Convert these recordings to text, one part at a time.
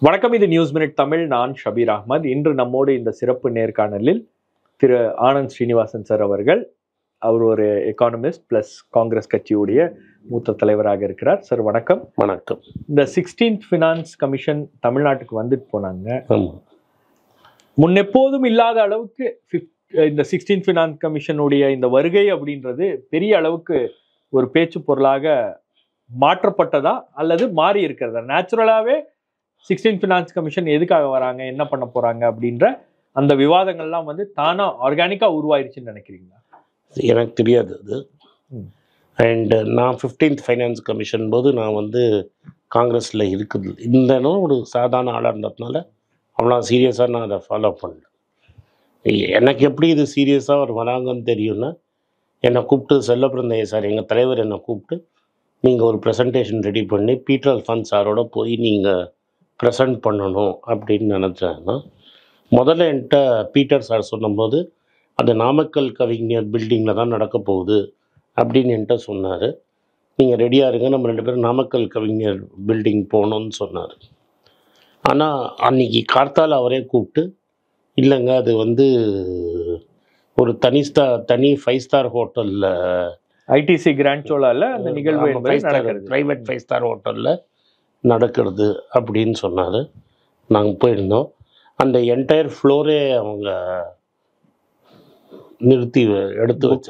வணக்கம். இது news minute Tamil. நான் ஷபீர் அஹ்மத். இன்று நம்மோடு இந்த சிறப்பு நேர்காணலில் திரு ஆனந்த் ஸ்ரீனிவாசன் சார் அவர்கள். அவர் ஒரு எக்கானமிஸ்ட் பிளஸ் காங்கிரஸ் கட்சியுடைய மூத்த தலைவராக இருக்கிறார். சார் வணக்கம். வணக்கம். இந்த 16th ஃபினான்ஸ் கமிஷன் தமிழ்நாட்டுக்கு வந்துட்டு போனாங்க. முன்னெப்போதும் இல்லாத அளவுக்கு இந்த 16th ஃபினான்ஸ் கமிஷனுடைய இந்த வருகை அப்படின்றது பெரிய அளவுக்கு ஒரு பேச்சு பொருளாக மாற்றப்பட்டதா அல்லது மாறி இருக்கிறதா? நேச்சுரலாவே 16th ஃபினான்ஸ் கமிஷன் எதுக்காக வராங்க, என்ன பண்ண போறாங்க அப்படின்ற அந்த விவாதங்கள்லாம் வந்து தானா ஆர்கானிக்கா உருவாயிருச்சுன்னு நினைக்கிறீங்களா? எனக்கு தெரியாது அது. அண்ட் நான் 15th ஃபைனான்ஸ் கமிஷன் போது நான் வந்து காங்கிரஸில் இருக்குது இந்த ஒரு சாதாரண ஆளாக இருந்ததுனால அவ்வளோ சீரியஸாக நான் அதை ஃபாலோ பண்ணேன். எனக்கு எப்படி இது சீரியஸாக அவர் வராங்கன்னு தெரியும்னா, என்னை கூப்பிட்டு செல்லப்பிரந்தைய சார் எங்கள் தலைவர் என்னை கூப்பிட்டு நீங்கள் ஒரு ப்ரெசன்டேஷன் ரெடி பண்ணி பீட்டர் அல்ஃபான்ஸ் சாரோட போய் நீங்கள் ப்ரெசன்ட் பண்ணணும் அப்படின்னு நினச்சேன்னா, முதல்ல என்கிட்ட பீட்டர் சார் சொன்னபோது அது நாமக்கல் கவிஞர் பில்டிங்கில் தான் நடக்க போகுது அப்படின்னு என்கிட்ட சொன்னார். நீங்கள் ரெடியாக இருங்க, நம்ம 2 பேரும் நாமக்கல் கவிஞர் பில்டிங் போகணுன்னு சொன்னார். ஆனால் அன்றைக்கி கார்த்தால் அவரே கூப்பிட்டு, இல்லைங்க அது வந்து ஒரு தனி 5 ஸ்டார் ஹோட்டலில் ஐடிசி கிராண்ட் சோலால அந்த நிகழ்வு ப்ரைவேட் 5 ஸ்டார் ஹோட்டலில் நடக்கிறது அப்படின்னு சொன்னார். நாங்கள் போயிருந்தோம். அந்த என்டையர் ஃப்ளோரே அவங்க நிறுத்தி எடுத்து புக்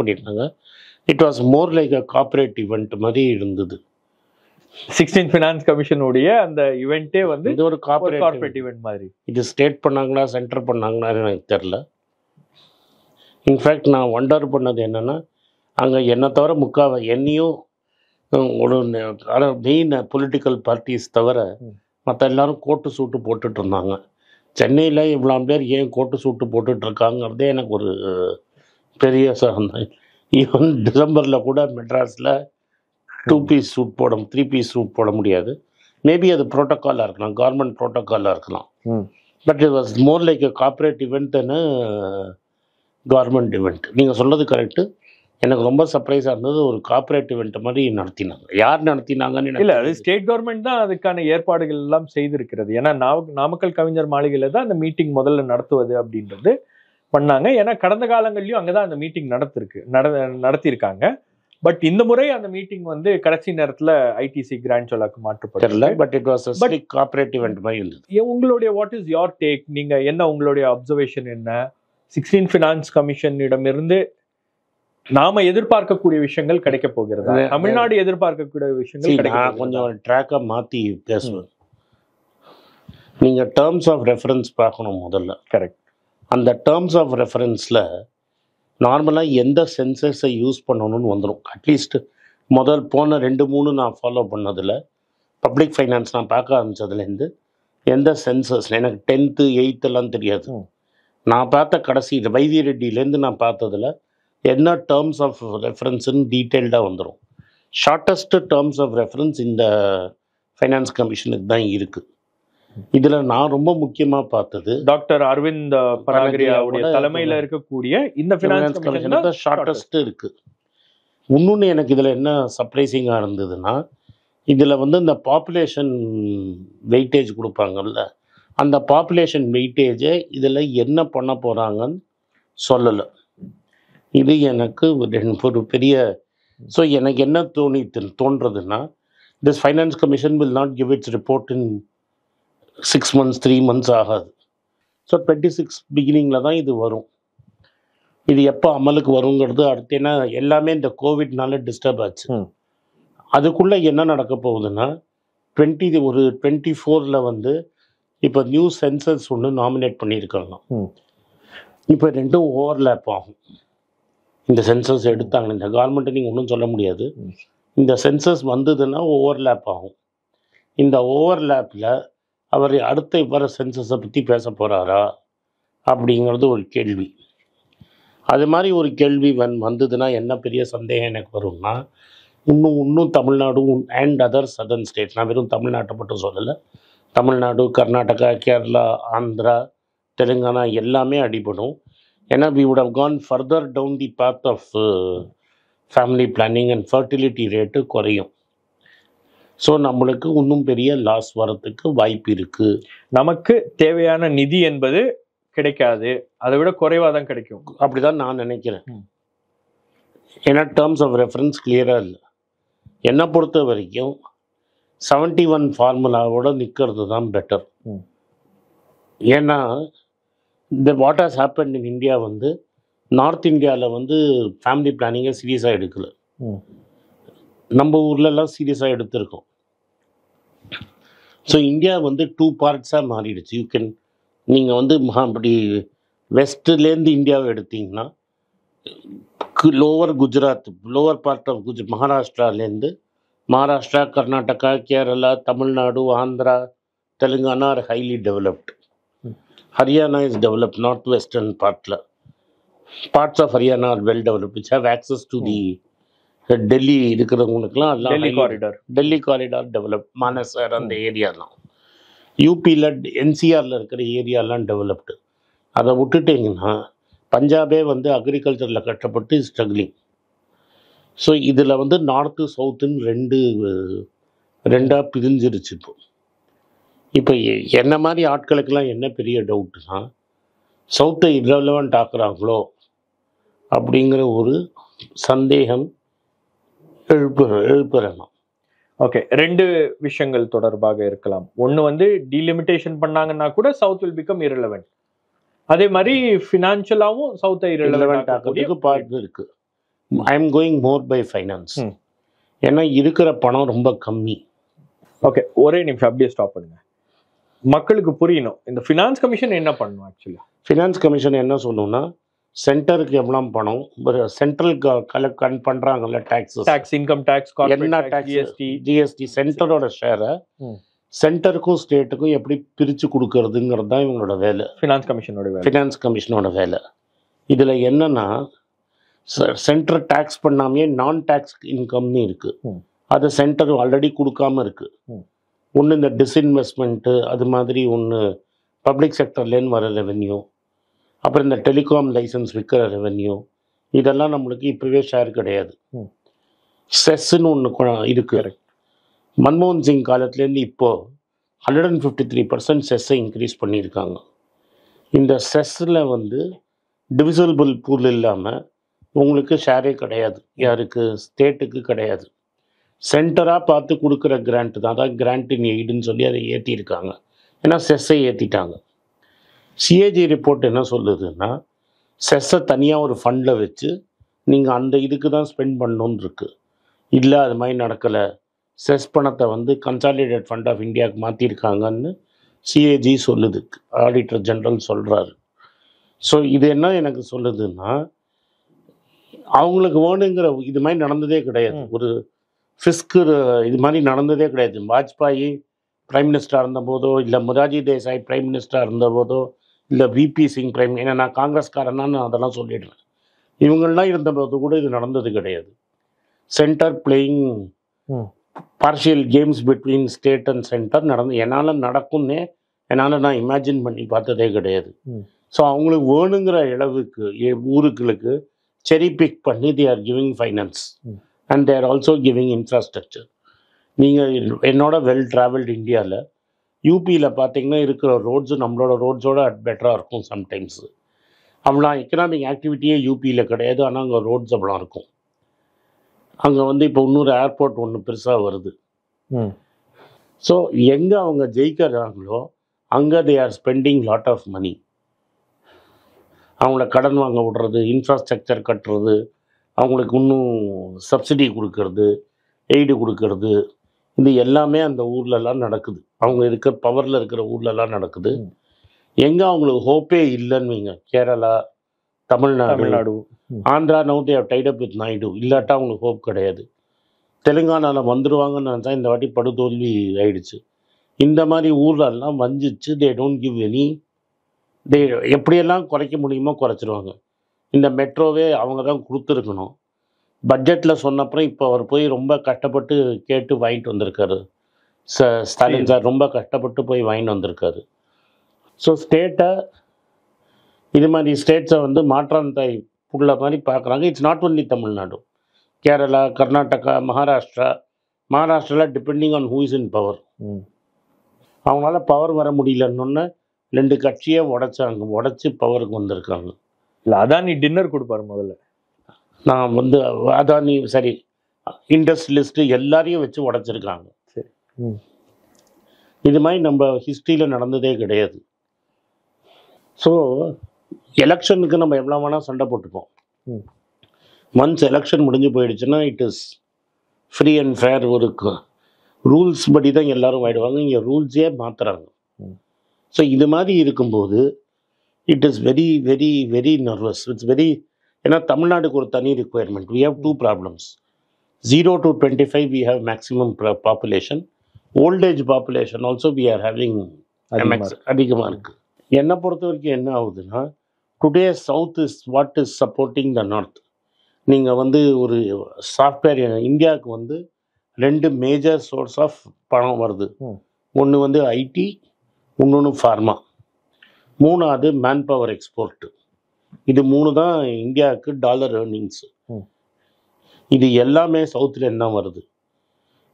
பண்ணியிருந்தாங்க. It was more like a corporate event மாதிரி இருந்தது. 16th ஃபினான்ஸ் கமிஷனுடைய அந்த ஈவெண்ட்டே வந்து இது ஒரு கார்பரேட் ஈவெண்ட் மாதிரி. இது ஸ்டேட் பண்ணாங்களா சென்டர் பண்ணாங்களான்னு எனக்கு தெரில. இன்ஃபேக்ட் நான் ஒண்டர் பண்ணது என்னென்னா, அங்கே என்னை தவிர என்னையும் ஒரு மெயின் பொலிட்டிக்கல் பார்ட்டிஸ் தவிர மற்ற எல்லாரும் கோட்டு சூட்டு போட்டுட்டு இருந்தாங்க. சென்னையில் இவ்வளோ பேர் ஏன் கோட்டு சூட்டு போட்டுட்ருக்காங்கிறதே எனக்கு ஒரு பெரிய சார்ந்தேன். ஈவன் டிசம்பரில் கூட மெட்ராஸில் 2 பீஸ் சூட் 3 பீஸ் சூட் போட முடியாது. மேபி அது ப்ரோட்டோக்காலாக இருக்கலாம், கவர்மெண்ட் ப்ரோட்டோக்காலாக இருக்கலாம். But it was more like a corporate ஈவெண்ட்னு கவர்மெண்ட் ஈவெண்ட். நீங்கள் சொல்கிறது கரெக்டு. எனக்கு ரொம்ப சர்ப்ரைஸாக இருந்தது. ஒரு கார்பரேட் ஈவெண்ட் மாதிரி நடத்தினாங்க. யார் நடத்தினாங்கன்னு இல்லை, அது ஸ்டேட் கவர்மெண்ட் தான் அதுக்கான ஏற்பாடுகள் எல்லாம் செய்திருக்கிறது. ஏன்னா நாமக்கல் கவிஞர் மாளிகையில் தான் அந்த மீட்டிங் முதல்ல நடத்துவது அப்படின்றது பண்ணாங்க. ஏன்னா கடந்த காலங்கள்லையும் அங்கே தான் அந்த மீட்டிங் நடத்தியிருக்காங்க. பட் இந்த முறை அந்த மீட்டிங் வந்து கடைசி நேரத்தில் ஐடிசி கிராண்ட் சோலாக்கு மாற்றப்படல. But it was a corporate event மாதிரி இருந்தது. உங்களுடைய வாட் இஸ் யோர் டேக்? நீங்கள் என்ன, உங்களுடைய அப்சர்வேஷன் என்ன? 16th ஃபினான்ஸ் கமிஷனிடமிருந்து நாம எதிர்பார்க்கக்கூடிய விஷயங்கள் கிடைக்க போகிறதா? தமிழ்நாடு எதிர்பார்க்கக்கூடிய விஷயங்கள் கொஞ்சம் ட்ராக்கை மாற்றி பேசுவேன். நீங்கள் டேர்ம்ஸ் ஆஃப் ரெஃபரன்ஸ் பார்க்கணும் முதல்ல. கரெக்ட். அந்த டேர்ம்ஸ் ஆஃப் ரெஃபரன்ஸில் நார்மலாக எந்த சென்சஸை யூஸ் பண்ணணும்னு வந்துடும். அட்லீஸ்ட் போன 2-3 நான் ஃபாலோ பண்ணதில், பப்ளிக் ஃபைனான்ஸ் நான் பார்க்க ஆரம்பித்ததுலேருந்து எந்த சென்சஸ் எனக்கு 10th 8th எல்லாம் தெரியாது. நான் பார்த்த கடைசி வைத்திய ரெட்டியிலேருந்து நான் பார்த்ததில் என்ன டேர்ம்ஸ் ஆஃப் ரெஃபரன்ஸுன்னு டீட்டெயில்டாக வந்துடும். ஷார்ட்டஸ்ட் டேர்ம்ஸ் ஆஃப் ரெஃபரன்ஸ் இந்த ஃபைனான்ஸ் கமிஷனுக்கு தான் இருக்குது. இதில் நான் ரொம்ப முக்கியமாக பார்த்தது டாக்டர் அரவிந்த் பராகரியாவுடைய தலைமையில் இருக்கக்கூடிய இந்த ஃபைனான்ஸ் கமிஷன் தான் ஷார்ட்டஸ்ட் இருக்குது. இன்னொன்று எனக்கு இதில் என்ன சர்ப்ரைசிங்காக இருந்ததுன்னா, இதில் வந்து இந்த பாப்புலேஷன் வெயிட்டேஜ் கொடுப்பாங்கல்ல, அந்த பாப்புலேஷன் வெயிட்டேஜை இதில் என்ன பண்ண போகிறாங்கன்னு சொல்லலை. இது எனக்கு ஒரு பெரிய எனக்கு என்ன தோன்றதுன்னா, this finance commission will not give its report in 6 months 3 months ஆகாது. ஸோ 26 பிகினிங்கில் தான் இது வரும். இது எப்போ அமலுக்கு வருங்கிறது அடுத்து. ஏன்னா எல்லாமே இந்த கோவிட்னால டிஸ்டர்ப் ஆச்சு. அதுக்குள்ளே என்ன நடக்க போகுதுன்னா, 24 வந்து இப்போ நியூ சென்சஸ் ஒன்று நாமினேட் பண்ணியிருக்காங்க. இப்போ 2ம் ஓவர்லேப் ஆகும். இந்த சென்சஸ் எடுத்தாங்க, இந்த கவர்மெண்ட்டை நீங்கள் ஒன்றும் சொல்ல முடியாது. இந்த சென்சஸ் வந்ததுன்னா ஓவர்லேப் ஆகும். இந்த ஓவர்லேப்பில் அவர் அடுத்த வர சென்சஸை பற்றி பேச போகிறாரா அப்படிங்கிறது ஒரு கேள்வி. அது மாதிரி ஒரு கேள்வி வந்ததுன்னா என்ன பெரிய சந்தேகம் எனக்கு வரும்னா, இன்னும் Tamil Nadu and other southern state, நான் வெறும் தமிழ்நாட்டை மட்டும் சொல்லலை, தமிழ்நாடு, கர்நாடகா, கேரளா, ஆந்திரா, தெலுங்கானா எல்லாமே அடிபடும். ஏன்னா we would have gone further down the path of family planning and fertility rate குறையும். ஸோ நம்மளுக்கு இன்னும் பெரிய லாஸ் வரத்துக்கு வாய்ப்பு இருக்கு. நமக்கு தேவையான நிதி என்பது கிடைக்காது, அதை விட குறைவா தான் கிடைக்கும். அப்படிதான் நான் நினைக்கிறேன். ஏன்னா டேர்ம்ஸ் ஆஃப் ரெஃபரன்ஸ் கிளியராக இல்லை. என்னை பொறுத்த வரைக்கும் 71 ஃபார்முலாவோட நிற்கிறது தான் பெட்டர். ஏன்னா இந்த what has happen in India வந்து நார்த் இந்தியாவில் வந்து ஃபேமிலி பிளானிங்கை சீரியஸாக எடுக்கலை. நம்ம ஊர்லலாம் சீரியஸாக எடுத்திருக்கோம். ஸோ இந்தியா வந்து 2 பார்ட்ஸாக மாறிடுச்சு. நீங்கள் வந்து அப்படி வெஸ்ட்லேருந்து இந்தியாவை எடுத்தீங்கன்னா lower Gujarat, lower part of மகாராஷ்டிராலேருந்து Maharashtra, Karnataka, Kerala, Tamil Nadu, Andhra, Telangana are highly developed. Haryana is developed, north western பார்ட்டில். Parts of Haryana are well developed, which have access to the Delhi இருக்கிறவங்களுக்குலாம் டெல்லி காரிடார் டெவலப், மானசர் அந்த ஏரியாலாம். யூபியில் என்சிஆரில் இருக்கிற ஏரியாலாம் டெவலப்டு. அதை விட்டுட்டிங்கன்னா பஞ்சாபே வந்து அக்ரிகல்ச்சரில் கஷ்டப்பட்டு ஸ்ட்ரகிளிங். ஸோ இதில் வந்து நார்த்து சவுத்துன்னு ரெண்டாக பிரிஞ்சிருச்சு. இப்போ என்ன மாதிரி ஆட்களுக்கெல்லாம் என்ன பெரிய டவுட்னா, சவுத்தை இரலவெண்ட் ஆக்குறாங்களோ அப்படிங்கிற ஒரு சந்தேகம் எழுப்புறேன். ஓகே, 2 விஷயங்கள் தொடர்பாக இருக்கலாம். ஒன்று வந்து டீலிமிட்டேஷன் பண்ணாங்கன்னா கூட சவுத் வில் பிகம் இரலவெண்ட். அதே மாதிரி ஃபினான்ஷியலாகவும் சவுத்தை இரலவெண்ட் ஆகிறதுக்கு பார்த்து இருக்கு. I am going more by finance. ஏன்னா இருக்கிற பணம் ரொம்ப கம்மி. ஓகே, ஒரே நிமிஷம் அப்படியே ஸ்டாப் பண்ணுங்க. மக்களுக்கு புரியணும் இந்த ஃபினான்ஸ் கமிஷன் என்ன பண்ணணும். ஆக்சுவலாக ஃபினான்ஸ் கமிஷன் என்ன சொல்லணும்னா, சென்டருக்கு எவ்வளோ பணம் சென்ட்ரல் கலெக்ட் பண்ணுறாங்கல்ல, டேக்ஸ், இன்கம் டேக்ஸ், என்ன டேக்ஸ், ஜிஎஸ்டி, சென்டரோட ஷேரை சென்டருக்கும் ஸ்டேட்டுக்கும் எப்படி பிரித்து கொடுக்கறதுங்கிறது தான் இவங்களோட வேலை, ஃபினான்ஸ் கமிஷனோட வேலை. இதில் என்னன்னா, சென்டர் டேக்ஸ் பண்ணாமே நான் டேக்ஸ் இன்கம்னு இருக்குது. அதை சென்டர் ஆல்ரெடி கொடுக்காம இருக்குது. ஒன்று இந்த டிஸ்இன்வெஸ்ட்மெண்ட்டு, அது மாதிரி ஒன்று பப்ளிக் செக்டர்லேருந்து வர ரெவென்யூ, அப்புறம் இந்த டெலிகாம் லைசன்ஸ் விற்கிற ரெவென்யூ, இதெல்லாம் நம்மளுக்கு இப்போவே ஷேர் கிடையாது. செஸ்ன்னு ஒன்று இருக்குது. மன்மோகன் சிங் காலத்துலேருந்து இப்போது 153% செஸ்ஸை இன்க்ரீஸ் பண்ணியிருக்காங்க. இந்த செஸ்ஸில் வந்து டிவிசபிள் பூல் இல்லாமல் உங்களுக்கு ஷேரே கிடையாது. யாருக்கு? ஸ்டேட்டுக்கு கிடையாது. சென்டராக பார்த்து கொடுக்குற கிராண்ட் தான், அதான் கிராண்ட் இன் எய்டுன்னு சொல்லி அதை ஏற்றிருக்காங்க. ஏன்னா செஸ்ஸை ஏற்றிட்டாங்க. சிஏஜி ரிப்போர்ட் என்ன சொல்லுதுன்னா, செஸ்ஸை தனியாக ஒரு ஃபண்டில் வச்சு நீங்கள் அந்த இதுக்கு தான் ஸ்பெண்ட் பண்ணணுன்னு இருக்குது. இல்லை, அது மாதிரி நடக்கலை. செஸ் பணத்தை வந்து கன்சாலிடேட் ஃபண்ட் ஆஃப் இந்தியாவுக்கு மாற்றிருக்காங்கன்னு சிஏஜி சொல்லுது, ஆடிட்டர் ஜெனரல் சொல்கிறாரு. ஸோ இது என்ன எனக்கு சொல்லுதுன்னா, அவங்களுக்கு வேணுங்கிற இது மாதிரி நடந்ததே கிடையாது. ஒரு ஃபிஸ்க்கு இது மாதிரி நடந்ததே கிடையாது. வாஜ்பாயி பிரைம் மினிஸ்டராக இருந்தபோதோ, இல்லை மொராஜி தேசாய் பிரைம் மினிஸ்டராக இருந்தபோதோ, இல்லை விபி சிங் பிரைம், ஏன்னா நான் காங்கிரஸ்காரனான்னு அதெல்லாம் சொல்லிடுறேன். இவங்கள்லாம் இருந்தபோது கூட இது நடந்தது கிடையாது. Centre playing partial games between state and centre என்னால் நடக்கும்னே நான் இமேஜின் பண்ணி பார்த்ததே கிடையாது. ஸோ அவங்களுக்கு வேணுங்கிற அளவுக்கு ஊருக்களுக்கு செரி பிக் பண்ணி they are giving finance and they are also giving infrastructure. நீங்கள் என்னோட வெல் ட்ராவல்டு இந்தியாவில் யூபியில் பார்த்தீங்கன்னா இருக்கிற ரோட்ஸு நம்மளோட ரோட்ஸோட பெட்டராக இருக்கும் சம்டைம்ஸு. அவ்வளோ எக்கனாமிக் ஆக்டிவிட்டியே யூபியில் கிடையாது, ஆனால் அங்கே ரோட்ஸ் அவ்வளோ இருக்கும். அங்கே வந்து இப்போ இன்னொரு ஏர்போர்ட் ஒன்று பெருசாக வருது. ஸோ எங்கே அவங்க ஜெயிக்கிறாங்களோ அங்கே they are spending lot of money. அவங்கள கடன் வாங்க விடுறது, இன்ஃப்ராஸ்ட்ரக்சர் கட்டுறது, அவங்களுக்கு இன்னும் சப்சிடி கொடுக்கறது, எய்டு கொடுக்கறது, இது எல்லாமே அந்த ஊர்லலாம் நடக்குது. அவங்க இருக்கிற பவரில் இருக்கிற ஊர்லலாம் நடக்குது. எங்கே அவங்களுக்கு ஹோப்பே இல்லைன்னு வைங்க, Kerala, Tamil Nadu, Andhra, now they have tied up with Naidu, இல்லாட்டா அவங்களுக்கு ஹோப் கிடையாது. தெலுங்கானாவில் வந்துடுவாங்கன்னு நினச்சா இந்த வாட்டி படுதோல்வி ஆயிடுச்சு. இந்த மாதிரி ஊர்லெல்லாம் வஞ்சிச்சு தே டோன்ட் கிவ் எனி, தே எப்படியெல்லாம் குறைக்க முடியுமோ குறைச்சிருவாங்க. இந்த மெட்ரோவே அவங்க தான் கொடுத்துருக்கணும். பட்ஜெட்டில் சொன்னப்புறம் இப்போ அவர் போய் ரொம்ப கஷ்டப்பட்டு கேட்டு வாங்கிட்டு வந்திருக்காரு. ஸ்டாலின் சார் ரொம்ப கஷ்டப்பட்டு போய் வாங்கிட்டு வந்திருக்காரு. ஸோ ஸ்டேட்டை, இது மாதிரி ஸ்டேட்ஸை வந்து மாற்றாந்தாய் புள்ள மாதிரி பார்க்குறாங்க. It's not only Tamil Nadu, Kerala, Karnataka, Maharashtra, மகாராஷ்டிராவில் depending on who is in power. அவங்களால பவர் வர முடியலன்னொன்னே 2 கட்சியை உடைச்சி பவருக்கு வந்திருக்காங்க. இல்லை, அதானி டின்னர் கொடுப்பாரு முதல்ல. நான் வந்து அதானி சரி இண்டஸ்ட்ரியலிஸ்ட்டு எல்லாரையும் வச்சு உடைச்சிருக்காங்க. சரி. இது மாதிரி நம்ம ஹிஸ்ட்ரியில் நடந்ததே கிடையாது. ஸோ எலெக்ஷனுக்கு நம்ம எவ்வளோ வேணால் சண்டை போட்டுப்போம். ஒன்ஸ் எலெக்ஷன் முடிஞ்சு போயிடுச்சுன்னா it is free and fair. ஒரு ரூல்ஸ் படி தான் எல்லாரும் ஆயிடுவாங்க. இங்கே ரூல்ஸே மாற்றுறாங்க. ஸோ இது மாதிரி இருக்கும்போது it is very very very nervous. It's very, ஏன்னா தமிழ்நாடுக்கு ஒரு தனி requirement. We have 2 problems. 0 to 25 we have maximum population. Old age population also we are having அதிகமாக இருக்குது. என்னை பொறுத்த வரைக்கும் என்ன ஆகுதுன்னா, today south is what is supporting the north. நீங்கள் வந்து ஒரு சாஃப்ட்வேர் இந்தியாவுக்கு வந்து 2 மேஜர் சோர்ஸ் ஆஃப் பணம் வருது. ஒன்று வந்து ஐடி, இன்னொன்று ஃபார்மா, 3வது மேன் பவர் எக்ஸ்போர்ட்டு. இது 3 தான் இந்தியாவுக்கு டாலர் ஏர்னிங்ஸு. இது எல்லாமே சவுத்துலேருந்து தான் வருது.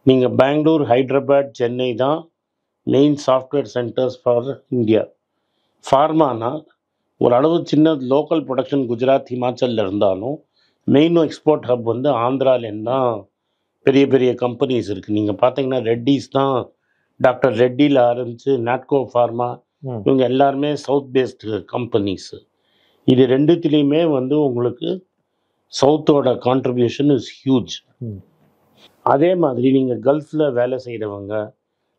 நீங்கள் பெங்களூர், ஹைதராபாத், சென்னை தான் main software centres for India. ஃபார்மானா ஒரு அளவு சின்ன லோக்கல் ப்ரொடக்ஷன் குஜராத், ஹிமாச்சலில் இருந்தாலும் மெயின் எக்ஸ்போர்ட் ஹப் வந்து ஆந்திராலேருந்து தான் பெரிய பெரிய கம்பெனிஸ் இருக்குது. நீங்கள் பார்த்தீங்கன்னா ரெட்டிஸ் தான், டாக்டர் ரெட்டியில் ஆரம்பித்து நாட்கோ ஃபார்மா, இவங்க எல்லாருமே சவுத் பேஸ்டு கம்பெனிஸு. இது 2த்துலேயுமே வந்து உங்களுக்கு சவுத்தோட கான்ட்ரிபியூஷன் இஸ் ஹியூஜ். அதே மாதிரி நீங்கள் கல்ஃபில் வேலை செய்கிறவங்க,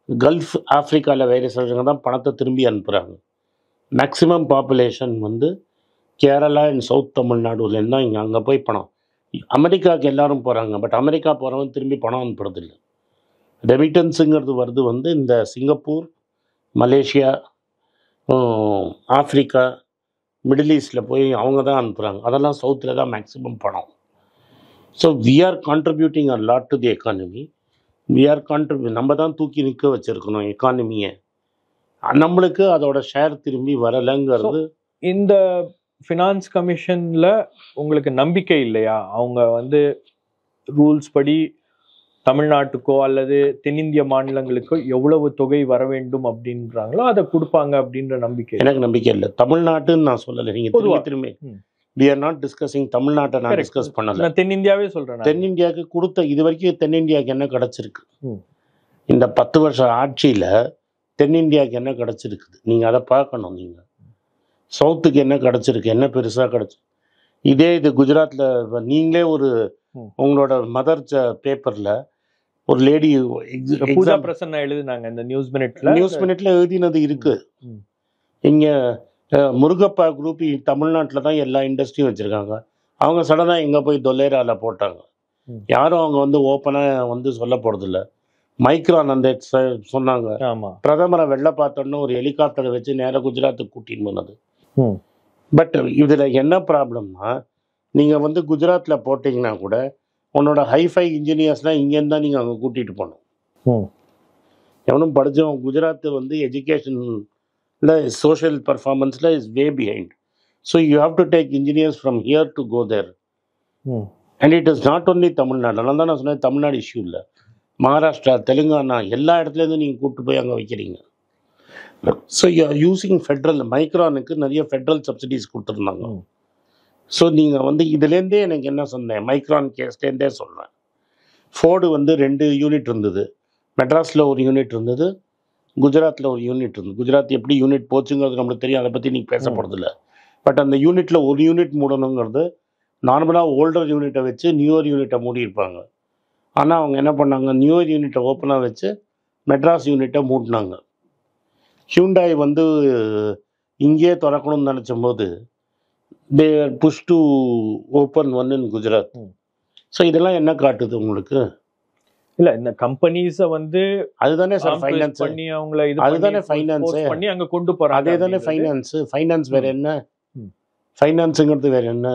கல்ஃப் ஆஃப்ரிக்காவில் வேலை செய்கிறவங்க தான் பணத்தை திரும்பி அனுப்புகிறாங்க. மேக்ஸிமம் பாப்புலேஷன் வந்து கேரளா அண்ட் சவுத் தமிழ்நாடுலேருந்து தான் இங்கே அங்கே போய் பணம். அமெரிக்காவுக்கு எல்லோரும் போகிறாங்க, பட் அமெரிக்கா போகிறவங்க திரும்பி பணம் அனுப்புறதில்லை. ரெமிட்டன்ஸுங்கிறது வருது வந்து இந்த சிங்கப்பூர், மலேசியா, ஆஃப்ரிக்கா, மிடில் ஈஸ்டில் போய் அவங்க தான் அனுப்புகிறாங்க. அதெல்லாம் சவுத்தில் தான் மேக்ஸிமம் பணம். So we are contributing a lot to the economy. நம்ம தான் தூக்கி நிற்க வச்சுருக்கணும் எக்கானமியை. நம்மளுக்கு அதோட ஷேர் திரும்பி வரலைங்கிறது. இந்த ஃபினான்ஸ் கமிஷனில் உங்களுக்கு நம்பிக்கை இல்லையா? அவங்க வந்து ரூல்ஸ் படி தமிழ்நாட்டுக்கோ அல்லது தென்னிந்திய மாநிலங்களுக்கோ எவ்வளவு தொகை வர வேண்டும் அப்படின்றாங்களோ அதை கொடுப்பாங்க அப்படின்ற நம்பிக்கை எனக்கு நம்பிக்கை இல்லை. தமிழ்நாட்டுன்னு நான் சொல்லலை. நீங்கள் திரும்பி we are not discussing தமிழ்நாட்டை நான் டிஸ்கஸ் பண்ணலை. நான் தென்னிந்தியாவே சொல்கிறேன். தென்னிந்தியாவுக்கு கொடுத்த இது வரைக்கும் தென்னிந்தியாவுக்கு என்ன கிடச்சிருக்கு? இந்த 10 வருஷம் ஆட்சியில் தென்னிந்தியாவுக்கு என்ன கிடச்சிருக்குது? நீங்கள் அதை பார்க்கணும். நீங்கள் சவுத்துக்கு என்ன கிடச்சிருக்கு, என்ன பெருசாக கிடச்சி. இதே இது குஜராத்தில் நீங்களே ஒரு உங்களோட மதர் பேப்பரில் ஒரு லேடி பூஜா பிரசன்னா எழுதினாங்க இந்த நியூஸ் மினிட்ல எழுதினது இருக்குது. இங்கே முருகப்பா குரூப் தமிழ்நாட்டில் தான் எல்லா இண்டஸ்ட்ரியும் வச்சுருக்காங்க. அவங்க சடனாக எங்கே போய் தொல்லேராவில் போட்டாங்க. யாரும் அவங்க வந்து ஓப்பனாக வந்து சொல்ல போகிறதில்ல. மைக்ரான் அந்த சொன்னாங்க, பிரதமரை வெளில பார்த்தோன்னு ஒரு ஹெலிகாப்டரை வச்சு நேராக குஜராத்துக்கு கூட்டின்னு போனது. பட் இதில் என்ன ப்ராப்ளம்னா, நீங்கள் வந்து குஜராத்தில் போட்டிங்கன்னா கூட உன்னோட ஹைஃபை இன்ஜினியர்ஸ்லாம் இங்கேருந்து தான் நீங்கள் அங்கே கூட்டிகிட்டு போகணும். எவனும் படித்தவன் குஜராத்து வந்து எஜுகேஷனில் சோஷியல் பர்ஃபார்மன்ஸில் is way behind. So you have to take engineers from here to go there. And it is not only Tamil Nadu. அதனால தான் நான் சொன்னேன் தமிழ்நாடு இஷ்யூ இல்லை. மகாராஷ்டிரா, தெலுங்கானா எல்லா இடத்துலேருந்து நீங்கள் கூப்பிட்டு போய் அங்கே வைக்கிறீங்க. So you are using federal. மைக்ரானுக்கு நிறைய ஃபெட்ரல் சப்சிடிஸ் கொடுத்துருந்தாங்க. ஸோ நீங்கள் வந்து இதுலேருந்தே எனக்கு என்ன சொன்னேன், மைக்ரான் கேஸ்லேருந்தே சொல்கிறேன். ஃபோர்டு வந்து 2 யூனிட் இருந்தது. மெட்ராஸில் ஒரு யூனிட் இருந்தது, குஜராத்தில் ஒரு யூனிட் இருந்தது. குஜராத் எப்படி யூனிட் போச்சுங்கிறது நம்மளுக்கு தெரியும், அதை பற்றி நீங்கள் பேச போகிறதில்ல. பட் அந்த யூனிட்டில் ஒரு யூனிட் மூடணுங்கிறது நார்மலாக ஓல்டர் யூனிட்டை வச்சு நியூயர் யூனிட்டை மூடியிருப்பாங்க. ஆனால் அவங்க என்ன பண்ணாங்க, நியூயர் யூனிட்டை ஓப்பனாக வச்சு மெட்ராஸ் யூனிட்டை மூடினாங்க. ஹியூண்டாய் வந்து இங்கேயே திறக்கணும்னு நினச்சம்போது they are push to open one in Gujarat. So இதெல்லாம் என்ன காட்டுது உங்களுக்கு? இல்லை, இந்த கம்பெனிஸை வந்து அதுதானே சார் ஃபைனான்ஸ் பண்ணி அவங்கள இது அதுதானே ஃபைனான்ஸ் பண்ணி அங்கே கொண்டு போகிறாங்க. அதே தானே ஃபைனான்ஸ் வேறு என்ன? ஃபைனான்ஸுங்கிறது வேறு என்ன?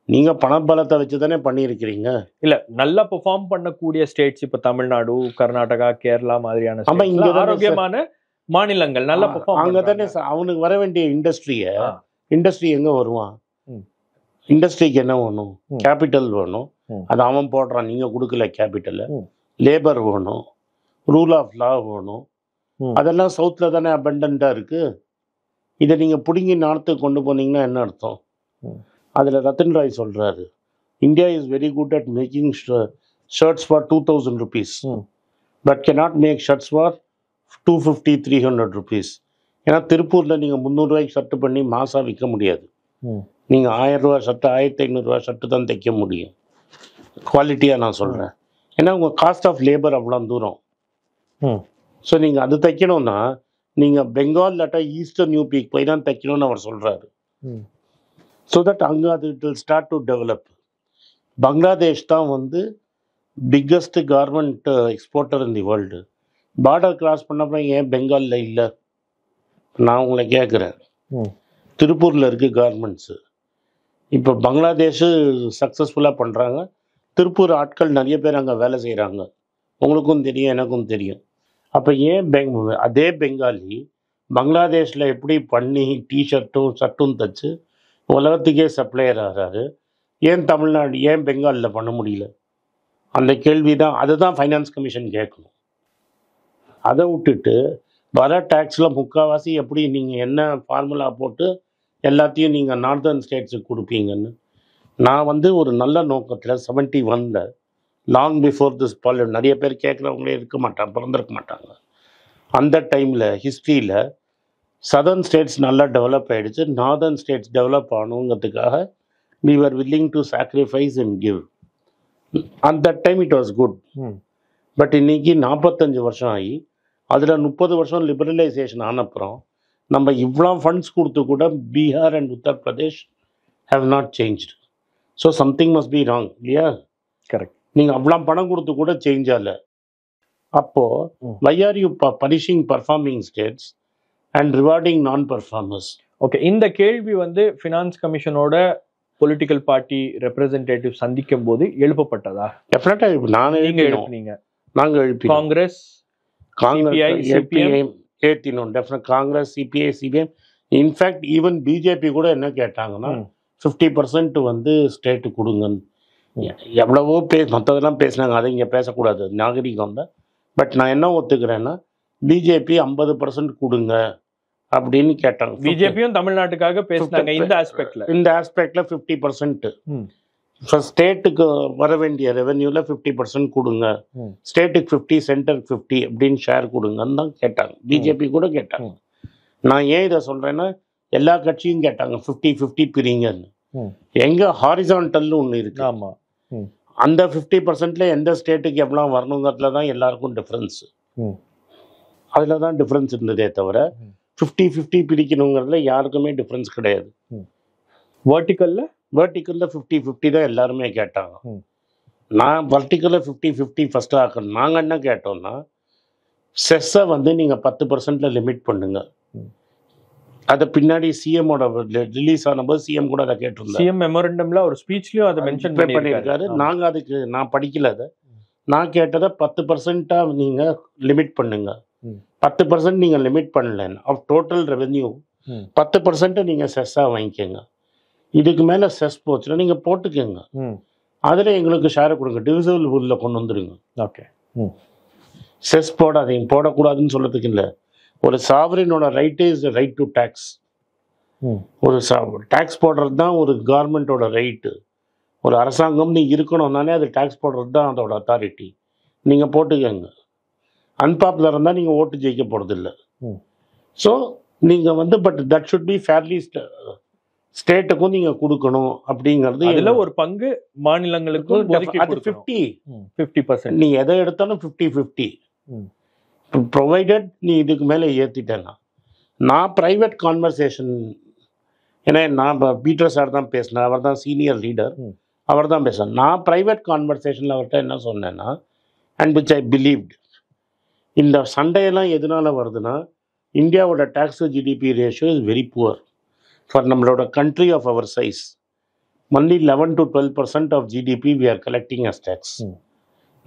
நீங்கள் பணபலத்தை வச்சு தானே பண்ணியிருக்கிறீங்க. இல்லை, நல்லா பெர்ஃபார்ம் பண்ணக்கூடிய ஸ்டேட்ஸ் இப்போ தமிழ்நாடு, கர்நாடகா, கேரளா மாதிரியான ஆரோக்கியமான மாநிலங்கள் நல்லா பெர்ஃபார்ம் அங்கே தானே அவனுக்கு வர வேண்டிய இண்டஸ்ட்ரி எங்கே வருவான்? இண்டஸ்ட்ரிக்கு என்ன வேணும்? கேபிட்டல் வேணும். அது அவன் போடுறான், நீங்கள் கொடுக்கல கேபிட்டலை. லேபர் வேணும், ரூல் ஆஃப் லா வேணும். ம். அதெல்லாம் சவுத்தில் தானே அபண்டண்ட்டாக இருக்குது. இதை நீங்கள் பிடுங்கி நார்த்துக்கு கொண்டு போனீங்கன்னா என்ன அர்த்தம்? ம். அதில் ரத்தன் ராய் சொல்கிறாரு, India is very good at making shirts for 2000 rupees, but cannot make shirts for 250, 300 rupees. ஏன்னா திருப்பூரில் நீங்கள் 300 ரூபாய்க்கு ஷர்ட்டு பண்ணி மாதம் விற்க முடியாது. நீங்கள் 1000 ரூபா ஷர்ட்டு, 1500 ரூபா ஷர்ட்டு தான் தைக்க முடியும், குவாலிட்டியாக நான் சொல்கிறேன். ஏன்னா உங்கள் காஸ்ட் ஆஃப் லேபர் அவ்வளோ தூரம். ஸோ நீங்கள் அது தைக்கணும்னா நீங்கள் பெங்கால் இல்லாட்டா ஈஸ்டர்ன் யூபிக்கு போய் தான் தைக்கணும்னு அவர் சொல்கிறாரு. ஸோ தட் அங்கே அது it will start to develop. Bangladesh தான் வந்து biggest garment exporter in the world. Border cross பண்ணப்பறம் ஏன் பெங்காலில் இல்லை? நான் உங்களை கேட்குறேன். திருப்பூரில் இருக்குது கார்மெண்ட்ஸு. இப்போ பங்களாதேஷு சக்ஸஸ்ஃபுல்லாக பண்ணுறாங்க. திருப்பூர் ஆட்கள் நிறைய பேர் அங்கே வேலை செய்கிறாங்க. உங்களுக்கும் தெரியும், எனக்கும் தெரியும். அப்போ ஏன் அதே பெங்காலி பங்களாதேஷில் எப்படி பண்ணி டிஷர்ட்டும் ஷர்ட்டும் தைச்சு உலகத்துக்கே சப்ளையர் ஆகிறாரு, ஏன் தமிழ்நாடு, ஏன் பெங்காலில் பண்ண முடியல? அந்த கேள்வி தான், அதுதான் ஃபைனான்ஸ் கமிஷன் கேட்கணும். அதை விட்டுட்டு வர டேக்ஸில் முக்கால்வாசி எப்படி நீங்கள் என்ன ஃபார்முலா போட்டு எல்லாத்தையும் நீங்கள் நார்தர்ன் ஸ்டேட்ஸுக்கு கொடுப்பீங்கன்னு. நான் வந்து ஒரு நல்ல நோக்கத்தில் 71 லாங் பிஃபோர் திஸ் நிறைய பேர் கேட்குறவங்களே இருக்க மாட்டாங்க, பிறந்திருக்க மாட்டாங்க. அந்த டைமில் ஹிஸ்ட்ரியில் சதர்ன் ஸ்டேட்ஸ் நல்லா டெவலப் ஆகிடுச்சு, நார்தர்ன் ஸ்டேட்ஸ் டெவலப் ஆகணுங்கிறதுக்காக we were willing to sacrifice and give. At that time it was good. But இன்னைக்கு 45 வருஷம் ஆகி அதில் 30 வருஷம் லிபரலைசேஷன் ஆனப்புறம் நம்ம இவ்வளோ ஃபண்ட்ஸ் கொடுத்து கூட Bihar and Uttar Pradesh have not changed. So something must be wrong இல்லையா? கரெக்ட். நீங்கள் அவ்வளோ பணம் கொடுத்து கூட சேஞ்ச் ஆகல. அப்போது why are you punishing performing states and rewarding non performers? Okay, இந்த கேள்வி வந்து ஃபினான்ஸ் கமிஷனோட பொலிட்டிக்கல் பார்ட்டி ரெப்ரசன்டேட்டிவ் சந்திக்கும் போது எழுப்பப்பட்டதா? டெஃபினட்டாக நாங்கள் எழுப்பினோம். காங்கிரஸ், சிபிஎம் ஏற்றினோம். Definite Congress, CPI, CPM. In fact even BJP கூட என்ன கேட்டாங்கன்னா 50% வந்து ஸ்டேட்டு கொடுங்கன்னு. எவ்வளவோ மற்றதெல்லாம் பேசினாங்க, அதை இங்கே பேசக்கூடாது, நாகரிகம் தான். பட் நான் என்ன ஒத்துக்கிறேன்னா பிஜேபி 50% கொடுங்க அப்படின்னு கேட்டாங்க. பிஜேபியும் தமிழ்நாட்டுக்காக பேசினாங்க இந்த ஆஸ்பெக்ட்ல. 50% ஸ்டேட்டுக்கு வர வேண்டிய ரெவென்யூல 50% கொடுங்க, ஸ்டேட்டுக்கு 50, சென்டருக்கு 50 அப்படின்னு ஷேர் கொடுங்கன்னு தான் கேட்டாங்க. பிஜேபி கூட கேட்டாங்க. நான் ஏன் இதை சொல்றேன்னா எல்லா கட்சியும் கேட்டாங்க 50-50 பிரிங்கன்னு. எங்க ஹாரிசான்டல்னு ஒன்று இருக்கு. ஆமா, அந்த 50%ல எந்த ஸ்டேட்டுக்கு எவ்வளோ வரணுங்கிறதுல தான் எல்லாருக்கும் டிஃப்ரென்ஸ். அதில் தான் டிஃப்ரென்ஸ் இருந்ததே தவிர 50-50 பிரிக்கணுங்கிறதுல யாருக்குமே டிஃப்ரென்ஸ் கிடையாது. வெர்டிக்கலில் 50-50 தான் எல்லாருமே கேட்டாங்க. நான் வர்டிக்கலில் 50-50 ஃபஸ்ட்டு ஆக்கணும். நாங்கள் என்ன கேட்டோம்னா செஸ்ஸை வந்து நீங்கள் 10% லிமிட் பண்ணுங்க. அதை பின்னாடி சிஎம்மோட ரிலீஸ் ஆனபோது சிஎம் கூட அதை கேட்டிருந்தேன். சிஎம் மெமோரண்டம்ல ஒரு ஸ்பீச்லயும் அதை மென்ஷன் பண்ணியிருக்காரு. நாங்கள் அதுக்கு நான் படிக்கல, அதை நான் கேட்டதை 10% நீங்கள் லிமிட் பண்ணுங்க. 10% நீங்கள் லிமிட் பண்ணலன்னு ஆஃப் டோட்டல் ரெவென்யூ 10% நீங்கள் செஸ்ஸாக வாங்கிக்கோங்க. இதுக்கு மேலே செஸ் போச்சுன்னா நீங்கள் போட்டுக்கோங்க, அதில் எங்களுக்கு ஷேரை கொடுங்க, டிவிசிபிள் ரூலில் கொண்டு வந்துடுங்க. ஓகே, செஸ் போடாதீங்க, போடக்கூடாதுன்னு சொல்கிறதுக்கு இல்லை. ஒரு சாவரினோட ரைட்டே இஸ் ரைட் டு டேக்ஸ். ஒரு டேக்ஸ் போடுறது தான் ஒரு கவர்மெண்ட்டோட ரைட்டு. ஒரு அரசாங்கம் நீங்கள் இருக்கணும்னாலே அது டேக்ஸ் போடுறது தான் அதோட அத்தாரிட்டி. நீங்கள் போட்டுக்கோங்க. அன்பாப்புலர் இருந்தால் நீங்கள் ஓட்டு ஜெயிக்க போகிறதில்ல. ஸோ நீங்கள் வந்து but that should be fairly ஸ்டேட்டுக்கும் நீங்கள் கொடுக்கணும் அப்படிங்கிறது. அதில் ஒரு பங்கு மாநிலங்களுக்கும் அது 50%. நீ எதை எடுத்தாலும் 50-50 ப்ரொவைடட். நீ இதுக்கு மேலே ஏற்றிட்டேன்னா நான் ப்ரைவேட் கான்வர்சேஷன், ஏன்னா நான் பீட்டர் சார் தான் பேசினேன், அவர் தான் சீனியர் லீடர், அவர் தான் பேசுகிறேன். நான் ப்ரைவேட் கான்வர்சேஷனில் அவர்கிட்ட என்ன சொன்னேன்னா, அண்ட் விச் ஐ பிலீவ்ட், இந்த சண்டையெல்லாம் எதனால் வருதுன்னா இந்தியாவோட tax to GDP ratio is very poor for நம்மளோட country of our size. Only 11-12% of GDP we are collecting as tax.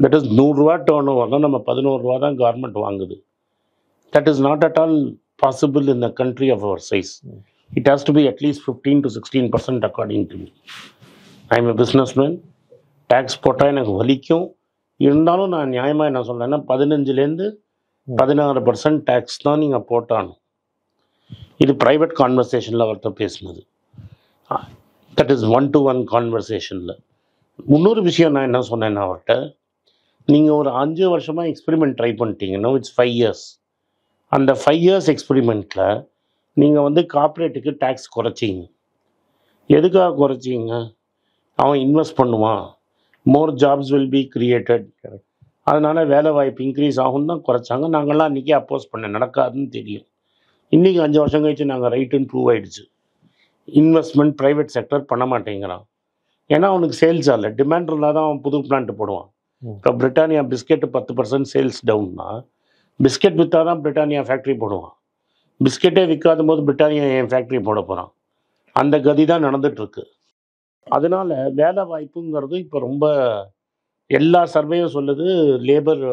That is 100 ரூபா டேர்ன் ஓவர் தான் நம்ம 11 ரூபா தான் கவர்மெண்ட் வாங்குது. That is not at all possible in the country of our size. It has to be at least 15-16% according to me. I am a businessman. Tax போட்டால் எனக்கு வலிக்கும், இருந்தாலும் நான் நியாயமாக என்ன சொல்கிறேன்னா 15லேருந்து 16% டேக்ஸ் தான் நீங்கள் போட்டானும். இது ப்ரைவேட் கான்வர்சேஷனில் அவர்கிட்ட பேசுனது. That is 1-to-1 கான்வர்சேஷனில். இன்னொரு விஷயம் நான் என்ன சொன்னேன்னா அவர்கிட்ட, நீங்கள் ஒரு 5 வருஷமாக எக்ஸ்பெரிமெண்ட் ட்ரை பண்ணிட்டீங்கன்னா இட்ஸ் 5 years. அந்த 5 years எக்ஸ்பெரிமெண்ட்டில் நீங்கள் வந்து கார்ப்பரேட்டுக்கு டேக்ஸ் குறைச்சிங்க. எதுக்காக குறைச்சிங்க? அவன் இன்வெஸ்ட் பண்ணுவான், மோர் ஜாப்ஸ் வில் பி கிரியேட்டட், அதனால் வேலை வாய்ப்பு இன்க்ரீஸ் ஆகும் தான் குறைச்சாங்க. நாங்கள்லாம் அன்றைக்கி அப்போஸ் பண்ண நடக்காதுன்னு தெரியும். இன்றைக்கி 5 வருஷம் கழிச்சு நாங்கள் ரைட்டுன்னு ப்ரூவ் ஆகிடுச்சு. இன்வெஸ்ட்மெண்ட் ப்ரைவேட் செக்டர் பண்ண மாட்டேங்கிறான். ஏன்னா அவனுக்கு சேல்ஸ் ஆகலை, டிமாண்ட் இருந்தால் தான் அவன் புது பிளான்ட்டு போடுவான். இப்போ பிரிட்டானியா பிஸ்கெட்டு 10% சேல்ஸ் டவுன்னா பிஸ்கெட் விற்றா தான் பிரிட்டானியா ஃபேக்ட்ரி போடுவான். பிஸ்கெட்டே விற்காத போது பிரிட்டானியா என் ஃபேக்ட்ரி போட போகிறான். அந்த கதி தான் நடந்துகிட்ருக்கு. அதனால் வேலை வாய்ப்புங்கிறது இப்போ ரொம்ப எல்லா சர்வேயும் சொல்லுது, லேபர்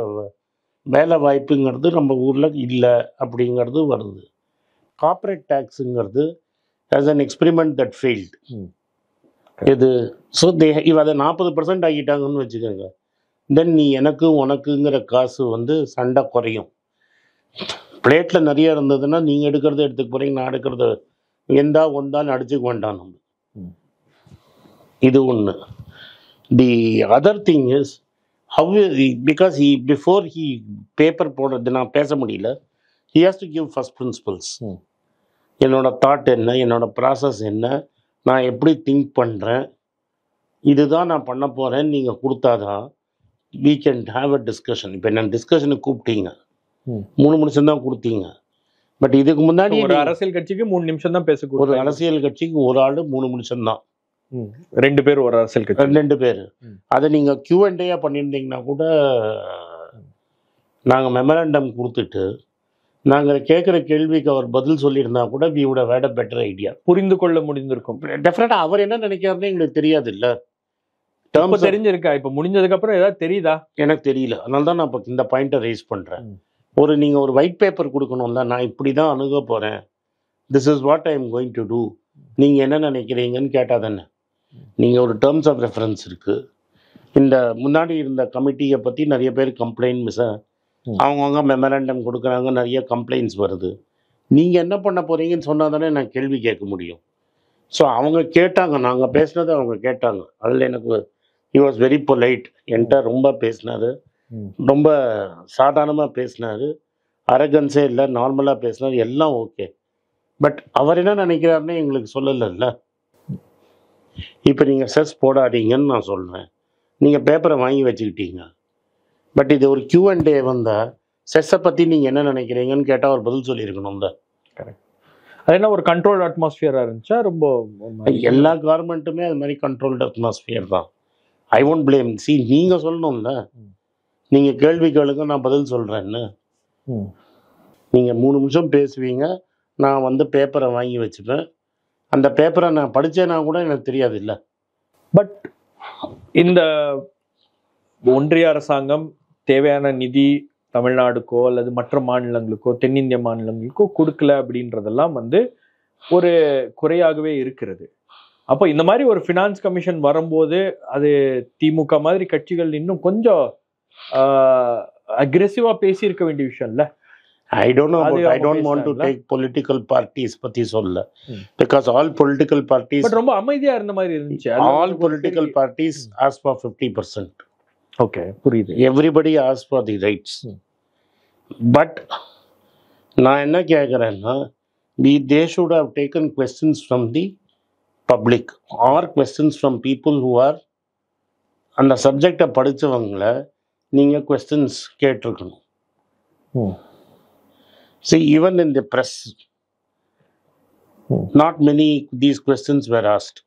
வேலை வாய்ப்புங்கிறது நம்ம ஊரில் இல்லை அப்படிங்கிறது வருது. கார்ப்பரேட் டேக்ஸுங்கிறது as an experiment that failed. இது ஸோ இவ அதை 40% ஆகிட்டாங்கன்னு வச்சுக்கோங்க. தென் நீ எனக்கு உனக்குங்கிற காசு வந்து சண்டை குறையும். பிளேட்டில் நிறைய இருந்ததுன்னா நீங்கள் எடுக்கிறத எடுத்துக்க போகிறீங்க, நான் எடுக்கிறத எந்தா ஒந்தான்னு அடிச்சுக்க வேண்டாம் நம்ம. இது ஒன்று. The other thing is how because before he paper போடுறது நான் பேச முடியல. He has to give first principles. என்னோட தாட் என்ன, என்னோட ப்ராசஸ் என்ன, நான் எப்படி திங்க் பண்ணுறேன், இதுதான் நான் பண்ண போகிறேன்னு நீங்கள் கொடுத்தாதான் we can have a discussion. இப்போ என்ன டிஸ்கஷனுக்கு கூப்பிட்டீங்க, 3 நிமிஷம் தான் கொடுத்தீங்க. பட் இதுக்கு முன்னாடி ஒரு அரசியல் கட்சிக்கு 3 நிமிஷம் தான் பேசக்கூடாது. ஒரு அரசியல் கட்சிக்கு ஒரு ஆள் 3 நிமிஷம் தான். 2 பேர் ஒரு அரசியல் கட்சி, 2 பேர். அதை நீங்கள் Q&A பண்ணியிருந்தீங்கன்னா கூட நாங்கள் மெமரண்டம் கொடுத்துட்டு நாங்கள் கேட்குற கேள்விக்கு அவர் பதில் சொல்லியிருந்தா கூட we would have had a better idea. புரிந்து கொள்ள முடிந்திருக்கும். டெஃபினட்டாக அவர் என்ன நினைக்கிறாருன்னு எங்களுக்கு தெரியாது இல்லை. இப்போ தெரிஞ்சிருக்கா? இப்போ முடிஞ்சதுக்கு அப்புறம் ஏதாவது தெரியுதா? எனக்கு தெரியல. அதனால தான் நான் இப்போ இந்த பாயிண்ட்டை ரைஸ் பண்ணுறேன். நீங்கள் ஒரு ஒயிட் பேப்பர் கொடுக்கணும்ல, நான் இப்படி தான் அணுக போகிறேன், this is what I am going to do, நீங்கள் என்ன நினைக்கிறீங்கன்னு கேட்டால் தானே. நீங்கள் ஒரு டேர்ம்ஸ் ஆஃப் ரெஃபரன்ஸ் இருக்குது. இந்த முன்னாடி இருந்த கமிட்டியை பற்றி நிறைய பேர் கம்ப்ளைண்ட் அவங்கவுங்க மெமரண்டம் கொடுக்குறாங்க, நிறைய கம்ப்ளைண்ட்ஸ் வருது. நீங்கள் என்ன பண்ண போகிறீங்கன்னு சொன்னால் தானே நான் கேள்வி கேட்க முடியும். ஸோ அவங்க கேட்டாங்க, நாங்கள் பேசினது அவங்க கேட்டாங்க. அதில் எனக்கு he was very polite. என்கிட்ட ரொம்ப பேசினார், ரொம்ப சாதாரணமாக பேசினார், அரகன்ஸே இல்லை, நார்மலாக பேசினார், எல்லாம் ஓகே. பட் அவர் என்ன நினைக்கிறாருன்னு எங்களுக்கு சொல்லலைல்ல. இப்போ நீங்கள் செஸ் போடாதீங்கன்னு நான் சொல்கிறேன், நீங்கள் பேப்பரை வாங்கி வச்சுக்கிட்டீங்க. பட் இது ஒரு Q&A வந்தால் செஸ்ஸை பற்றி நீங்கள் என்ன நினைக்கிறீங்கன்னு கேட்டால் அவர் பதில் சொல்லியிருக்கணும் தான். கரெக்ட். அது என்ன ஒரு கண்ட்ரோல்டு அட்மாஸ்ஃபியராக இருந்துச்சா? ரொம்ப எல்லா கவர்மெண்ட்டுமே அது மாதிரி கண்ட்ரோல்டு அட்மாஸ்ஃபியர் தான். I won't blame. நீங்கள் சொல்லணும்ல, நீங்கள் கேள்வி கேளுங்க, நான் பதில் சொல்கிறேன்னு. நீங்கள் 3 நிமிஷம் பேசுவீங்க, நான் வந்து பேப்பரை வாங்கி வச்சுப்பேன். அந்த பேப்பரை நான் படித்தேன்னா கூட எனக்கு தெரியாது இல்லை. பட் இந்த ஒன்றிய அரசாங்கம் தேவையான நிதி தமிழ்நாடுக்கோ அல்லது மற்ற மாநிலங்களுக்கோ தென்னிந்திய மாநிலங்களுக்கோ கொடுக்கல அப்படின்றதெல்லாம் வந்து ஒரு குறையாகவே இருக்கிறது. அப்போ இந்த மாதிரி ஒரு ஃபினான்ஸ் கமிஷன் வரும்போது அது திமுக மாதிரி கட்சிகள் இன்னும் கொஞ்சம் அக்ரெசிவா பேசியிருக்க வேண்டிய விஷயம் இல்லை? I don't know about, I don't want to take political parties பத்தி சொல்ல, because all political parties, but ரொம்ப அமைதியா இருந்த மாதிரி இருந்துச்சு. all political parties ask for 50%. Okay, புரியுது. Everybody asks for the rights. But நான் என்ன கேட்குறேன்னா, they should have taken questions from the public or questions from people who are அந்த சப்ஜெக்டை படித்தவங்கள நீங்கள் questions கேட்டிருக்கணும். See, even in the press, not many these questions were asked.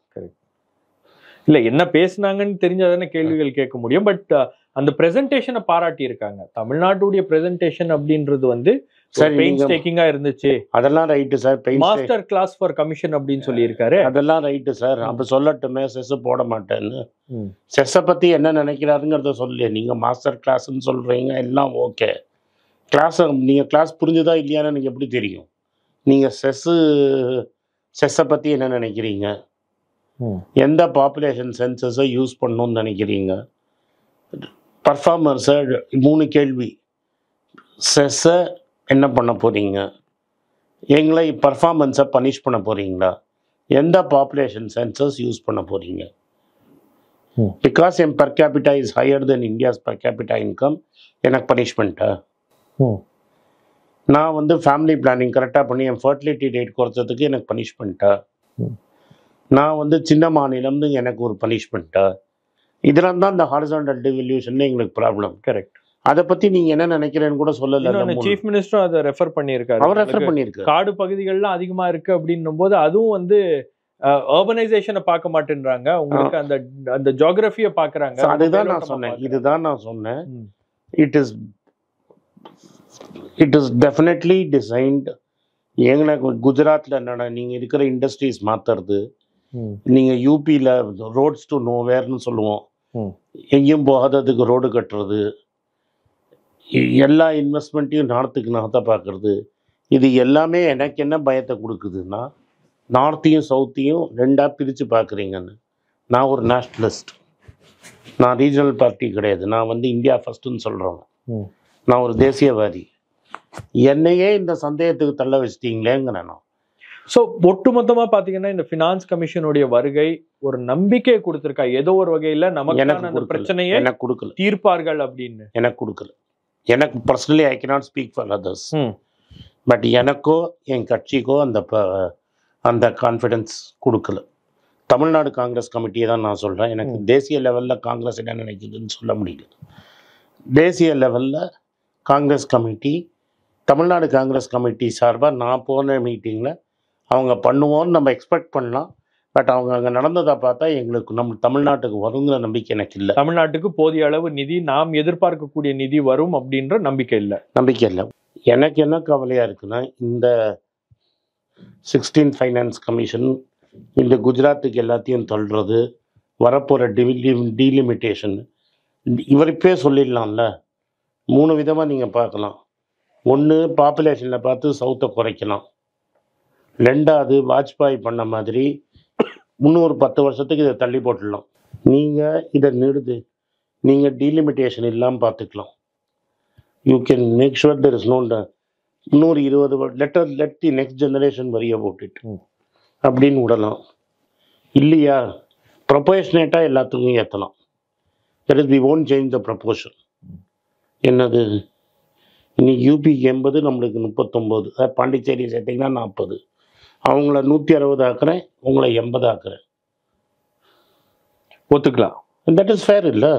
இல்லை, என்ன பேசுனாங்கன்னு தெரிஞ்சாதானே கேள்விகள் கேட்க முடியும். பட் அந்த பிரசன்டேஷனை பாராட்டி இருக்காங்க. தமிழ்நாட்டுடைய பிரசன்டேஷன் அப்படின்றது வந்து பெயின்ஸ்டேக்கிங்கா இருந்துச்சு. அதெல்லாம் right sir. Master class for commission அப்படின்னு சொல்லி இருக்காரு. அதெல்லாம் ரைட்டு சார். அப்ப சொல்லட்டுமே, செஸ் போட மாட்டேன்னு. செஸ்ஸை பத்தி என்ன நினைக்கிறாருங்கிறத சொல்லி நீங்க மாஸ்டர் கிளாஸ்ன்னு சொல்றீங்க, எல்லாம் ஓகே. நீங்கள் கிளாஸ் புரிஞ்சுதா இல்லையான்னு எனக்கு எப்படி தெரியும்? நீங்கள் செஸ்ஸை பற்றி என்ன நினைக்கிறீங்க? எந்த பாப்புலேஷன் சென்சஸை யூஸ் பண்ணணும்னு நினைக்கிறீங்க? பர்ஃபார்மர்ஸை 3 கேள்வி. செஸ்ஸை என்ன பண்ண போகிறீங்க, எங்களை பர்ஃபார்மன்ஸை பனிஷ் பண்ண போகிறீங்களா, எந்த பாப்புலேஷன் சென்சஸ் யூஸ் பண்ண போகிறீங்க. Because N per capita is higher then India's per capita income, எனக்கு பனிஷ்மெண்ட்டா. நான் வந்து ஃபேமிலி பிளானிங் கரெக்டாக பண்ணி என் ஃபர்டிலிட்டி ரேட் குறைச்சதுக்கு எனக்கு பனிஷ்மெண்ட்டா. நான் வந்து சின்ன மாநிலம்னு எனக்கு ஒரு பனிஷ்மெண்ட்டா. இதெல்லாம் தான் இந்த ஹாரிசான்டல் டிவல்யூஷன் எங்களுக்கு ப்ராப்ளம். கரெக்ட். அதை பத்தி நீங்க என்ன நினைக்கிறேன்னு கூட சொல்லல. சீஃப் மினிஸ்டரும் அதை ரெஃபர் பண்ணியிருக்காரு. அவர் ரெஃபர் பண்ணியிருக்காரு. காடு பகுதிகள்லாம் அதிகமா இருக்கு அப்படின்னும் போது அதுவும் வந்து அர்பனைசேஷனை பார்க்க மாட்டேன்றாங்க. உங்களுக்கு அந்த அந்த ஜியோகிராஃபியை பார்க்கறாங்க. அதுதான் நான் சொன்னேன். இதுதான் நான் சொன்னேன். It is definitely designed. எங்களுக்கு குஜராத்தில் என்னடா நீங்கள் இருக்கிற இண்டஸ்ட்ரீஸ் மாற்றுறது, நீங்கள் யூபியில் ரோட்ஸ் டு நோவேர்னு சொல்லுவோம், எங்கேயும் போகாததுக்கு ரோடு கட்டுறது, எல்லா இன்வெஸ்ட்மெண்ட்டையும் நார்த்துக்கு நார்த்தை பார்க்குறது, இது எல்லாமே எனக்கு என்ன பயத்தை கொடுக்குதுன்னா, நார்த்தையும் சவுத்தையும் ரெண்டாக பிரித்து பார்க்குறீங்கன்னு. நான் ஒரு நேஷ்னலிஸ்ட், நான் ரீஜனல் பார்ட்டி கிடையாது, நான் வந்து இந்தியா ஃபஸ்ட்டுன்னு சொல்கிறவங்க, நான் ஒரு தேசியவாதி. என்னையே இந்த சந்தேகத்துக்கு தள்ள வச்சிட்டீங்களேங்கிறேன் நான். ஸோ ஒட்டுமொத்தமாக பார்த்தீங்கன்னா இந்த ஃபினான்ஸ் கமிஷனுடைய வருகை ஒரு நம்பிக்கையை கொடுத்துருக்கா, ஏதோ ஒரு வகையில் நமக்கு பிரச்சனையே எனக்கு கொடுக்கல, தீர்ப்பார்கள் அப்படின்னு எனக்கு கொடுக்கல. எனக்கு personally I cannot speak for others, but எனக்கோ என் கட்சிக்கோ அந்த கான்ஃபிடென்ஸ் கொடுக்கல. தமிழ்நாடு காங்கிரஸ் கமிட்டியை தான் நான் சொல்கிறேன். எனக்கு தேசிய லெவலில் காங்கிரஸ் என்ன நினைக்குதுன்னு சொல்ல முடியல. தேசிய லெவலில் காங்கிரஸ் கமிட்டி, தமிழ்நாடு காங்கிரஸ் கமிட்டி சார்பாக நான் போன மீட்டிங்கில் அவங்க பண்ணுவோன்னு நம்ம எக்ஸ்பெக்ட் பண்ணலாம். பட் அவங்க அங்கே நடந்ததை பார்த்தா எங்களுக்கு நம்ம தமிழ்நாட்டுக்கு வருங்கிற நம்பிக்கை எனக்கு இல்லை. தமிழ்நாட்டுக்கு போதிய அளவு நிதி, நாம் எதிர்பார்க்கக்கூடிய நிதி வரும் அப்படின்ற நம்பிக்கை இல்லை. எனக்கு என்ன கவலையாக இருக்குன்னா, இந்த 16th ஃபைனான்ஸ் கமிஷன் இந்த குஜராத்துக்கு எல்லாத்தையும் தள்ளுறது, வரப்போகிற டீலிமிட்டேஷன், இவர் இப்பே சொல்லிடலாம்ல. 3 விதமாக நீங்கள் பார்க்கலாம். ஒன்று, பாப்புலேஷனில் பார்த்து சவுத்தை குறைக்கலாம். 2வது, வாஜ்பாய் பண்ண மாதிரி இன்னும் ஒரு 10 வருஷத்துக்கு இதை தள்ளி போட்டுடலாம். நீங்கள் இதை நீங்கள் டீலிமிட்டேஷன் இல்லாமல் பார்த்துக்கலாம். You can make sure there is no இன்னொரு 20 let the next generation worry about it அப்படின்னு விடலாம். இல்லையா, ப்ரொபோஷனேட்டாக எல்லாத்துக்கும் ஏற்றலாம். That is we won't change the proportion. என்னது, இன்னைக்கு யூபிக்கு 80, நம்மளுக்கு 39, பாண்டிச்சேரி சேர்த்திங்கன்னா 40. அவங்கள 160 ஆக்குறேன், உங்களை 80 ஆக்குறேன், ஒத்துக்கலாம். தட் இஸ் ஃபேர் இல்லை?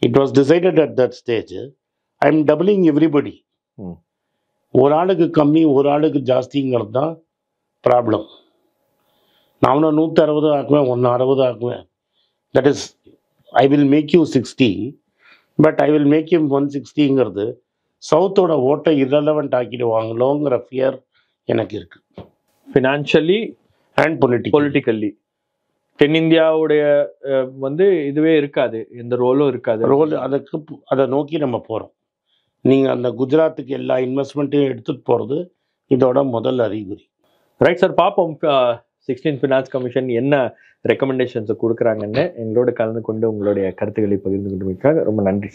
It was decided at that stage. I am doubling everybody. ஒரு ஆளுக்கு கம்மி, ஒரு ஆளுக்கு ஜாஸ்திங்கிறது தான் ப்ராப்ளம். நான் 160 ஆக்குவேன், 60 ஆக்குவேன். That is, I will make you 60, but I will make you 160ங்கிறது சவுத்தோட ஓட்டை இரலவெண்ட் ஆக்கிடுவாங்களோங்கிற ஃபியர் எனக்கு இருக்கு. ஃபினான்ஷியலி அண்ட் பொலிட்டிக்கல்லி தென்னிந்தியாவுடைய வந்து இதுவே இருக்காது, எந்த ரோலும் இருக்காது. அதை நோக்கி நம்ம போகிறோம். நீங்கள் அந்த குஜராத்துக்கு எல்லா இன்வெஸ்ட்மெண்ட்டையும் எடுத்துகிட்டு போகிறது இதோட முதல் அறிகுறி. ரைட் சார், பார்ப்போம் 16th ஃபினான்ஸ் கமிஷன் என்ன ரெக்கமெண்டேஷன்ஸை கொடுக்குறாங்கன்னு. எங்களோட கலந்து கொண்டு உங்களுடைய கருத்துக்களை பகிர்ந்து கொண்டமைக்காக ரொம்ப நன்றி.